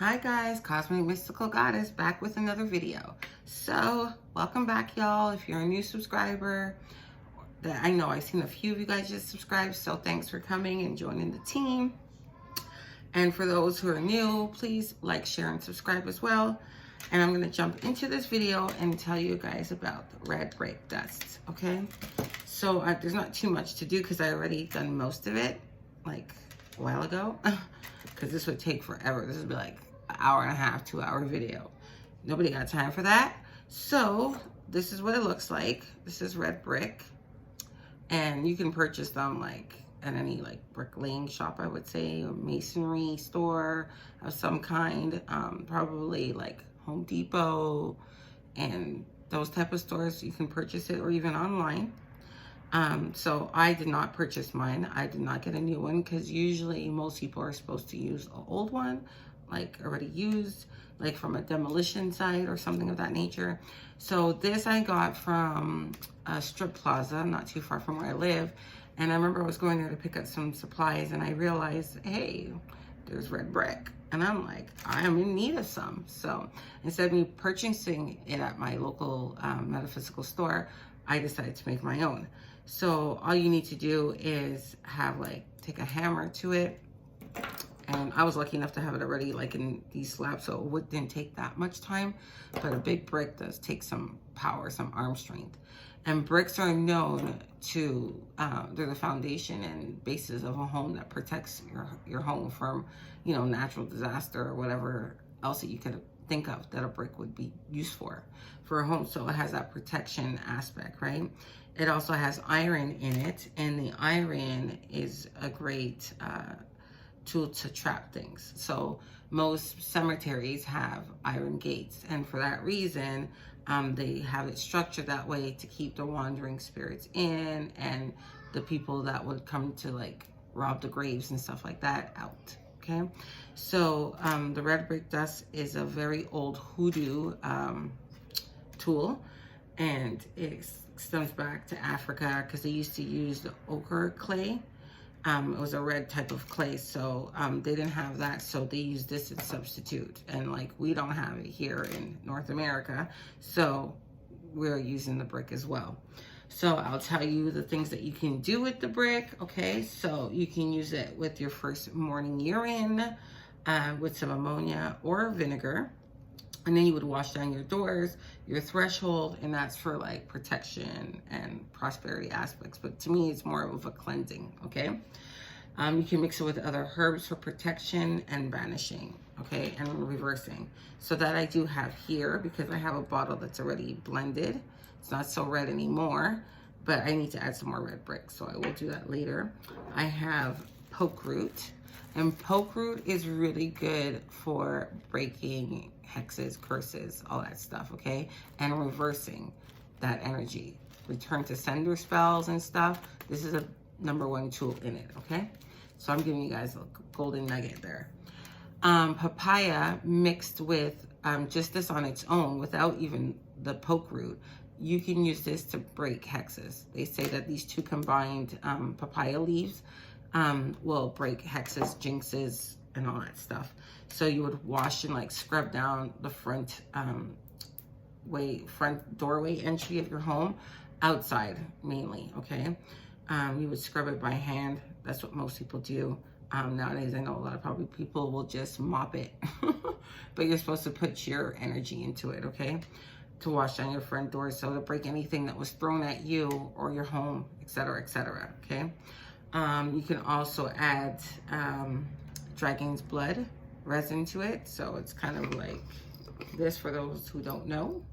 Hi guys, Cosmic Mystical Goddess back with another video. So welcome back, y'all. If you're a new subscriber, that I know I've seen a few of you guys just subscribed, so thanks for coming and joining the team. And for those who are new, please like, share, and subscribe as well. And I'm going to jump into this video and tell you guys about the red break dust. Okay, so there's not too much to do because I already done most of it like a while ago. Because this would take forever. This would be like an hour and a half, 2-hour video. Nobody got time for that. So this is what it looks like. This is red brick. And you can purchase them like at any like bricklaying shop, I would say, or masonry store of some kind. Probably like Home Depot and those type of stores. You can purchase it, or even online. So I did not purchase mine. I did not get a new one because usually most people are supposed to use an old one, like already used, like from a demolition site or something of that nature. So this I got from a strip plaza not too far from where I live. And I remember I was going there to pick up some supplies and I realized, hey, there's red brick. And I'm like, I am in need of some. So instead of me purchasing it at my local metaphysical store, I decided to make my own. So all you need to do is have take a hammer to it. And I was lucky enough to have it already like in these slabs, so it didn't take that much time. But a big brick does take some power, some arm strength. And bricks are known to, they're the foundation and basis of a home that protects your home from, natural disaster or whatever else that you could think of that a brick would be used for a home. So it has that protection aspect, right? It also has iron in it, and the iron is a great tool to trap things. So most cemeteries have iron gates, and for that reason, they have it structured that way to keep the wandering spirits in and the people that would come to rob the graves and stuff like that out. Okay, so the red brick dust is a very old hoodoo tool, and it stems back to Africa because they used to use the ochre clay. It was a red type of clay, so they didn't have that, so they used this as a substitute. And we don't have it here in North America, so we're using the brick as well. So I'll tell you the things that you can do with the brick. Okay, so you can use it with your first morning urine, with some ammonia or vinegar. And then you would wash down your doors, your threshold, and that's for protection and prosperity aspects. But to me, it's more of a cleansing, okay? You can mix it with other herbs for protection and banishing, okay, and reversing. So that I do have here because I have a bottle that's already blended. It's not so red anymore, but I need to add some more red brick, so I will do that later. I have poke root, and poke root is really good for breaking hexes, curses, all that stuff, okay? And reversing that energy. Return to sender spells and stuff. This is a #1 tool in it, okay? So I'm giving you guys a golden nugget there. Papaya mixed with just this on its own without even the poke root. You can use this to break hexes. They say that these two combined papaya leaves will break hexes, jinxes, and all that stuff. So you would wash and scrub down the front doorway entry of your home, outside mainly, okay? You would scrub it by hand. That's what most people do. Nowadays, I know a lot of people will just mop it, but you're supposed to put your energy into it, okay? To wash down your front door, so to break anything that was thrown at you or your home, etc., okay? You can also add dragon's blood resin to it, so it's kind of like this for those who don't know.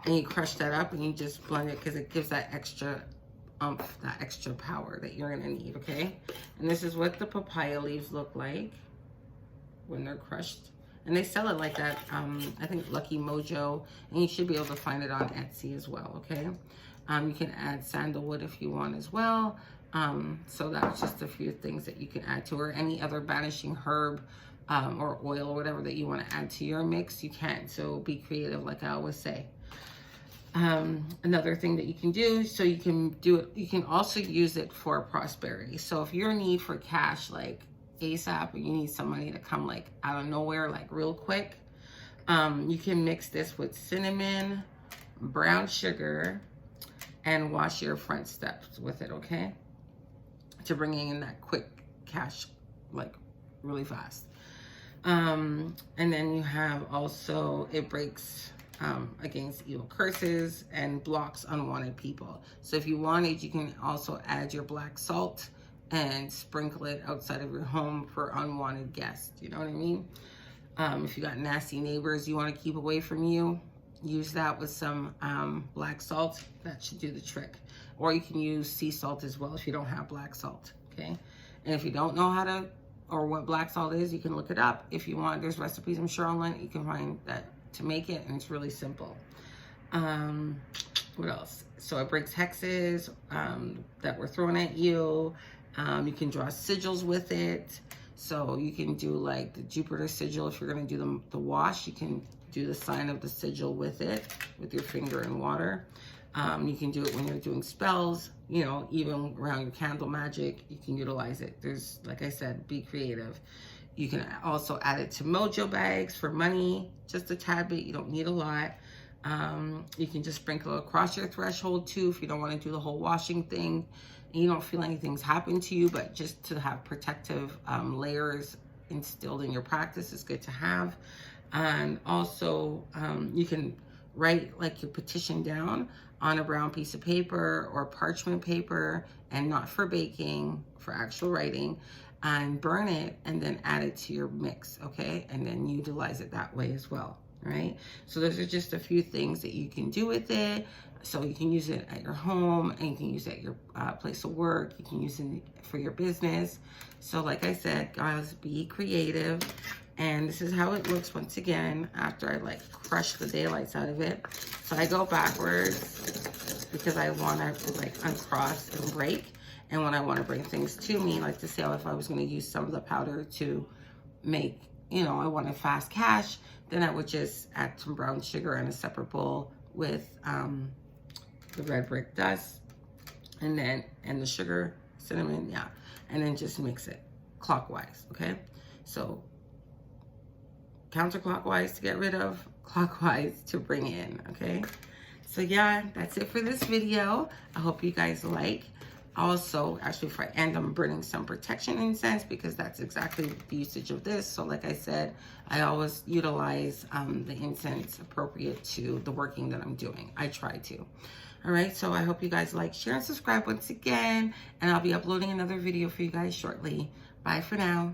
And you crush that up and you just blend it because it gives that extra oomph, that extra power that you're gonna need, okay? And this is what the papaya leaves look like when they're crushed. And they sell it like that, I think Lucky Mojo, and you should be able to find it on Etsy as well, okay? You can add sandalwood if you want as well. So that's just a few things that you can add to, or any other banishing herb or oil or whatever that you want to add to your mix, you can. So be creative, like I always say. Another thing that you can do, so you can do it, you can also use it for prosperity. So if your need for cash ASAP and you need somebody to come like out of nowhere, like real quick, you can mix this with cinnamon, brown sugar, and wash your front steps with it, okay? To bring in that quick cash, like really fast. And then you have also, it breaks against evil curses and blocks unwanted people. So if you wanted, you can also add your black salt and sprinkle it outside of your home for unwanted guests. You know what I mean? If you got nasty neighbors you want to keep away from you, use that with some black salt. That should do the trick. Or you can use sea salt as well if you don't have black salt, okay? And if you don't know how to, or what black salt is, you can look it up. If you want, there's recipes I'm sure online you can find that to make it, and it's really simple. What else? So it breaks hexes that were thrown at you. You can draw sigils with it. So you can do like the Jupiter sigil. If you're gonna do the wash, you can do the sign of the sigil with it, with your finger in water. You can do it when you're doing spells, you know, even around your candle magic, you can utilize it. There's, like I said, be creative. You can also add it to mojo bags for money, just a tad bit. You don't need a lot. You can just sprinkle across your threshold too if you don't want to do the whole washing thing and you don't feel anything's happened to you, but just to have protective layers instilled in your practice is good to have. And also you can write like your petition down on a brown piece of paper or parchment paper, and not for baking, for actual writing, and burn it and then add it to your mix, okay? And then utilize it that way as well, right? So those are just a few things that you can do with it. So you can use it at your home, and you can use it at your place of work. You can use it for your business. So like I said, guys, be creative. And this is how it looks once again after I like crush the daylights out of it. So I go backwards because I want to like uncross and break. And when I want to bring things to me, like to say, oh, if I was going to use some of the powder to make, you know, I wanted fast cash, then I would just add some brown sugar in a separate bowl with the red brick dust and the sugar, cinnamon, yeah. And then just mix it clockwise, okay? So counterclockwise to get rid of, clockwise to bring in, okay? So yeah, that's it for this video. I hope you guys like. Also, actually for end, I'm burning some protection incense because that's exactly the usage of this. So like I said, I always utilize the incense appropriate to the working that I'm doing. I try to. All right, so I hope you guys like, share, and subscribe once again. And I'll be uploading another video for you guys shortly. Bye for now.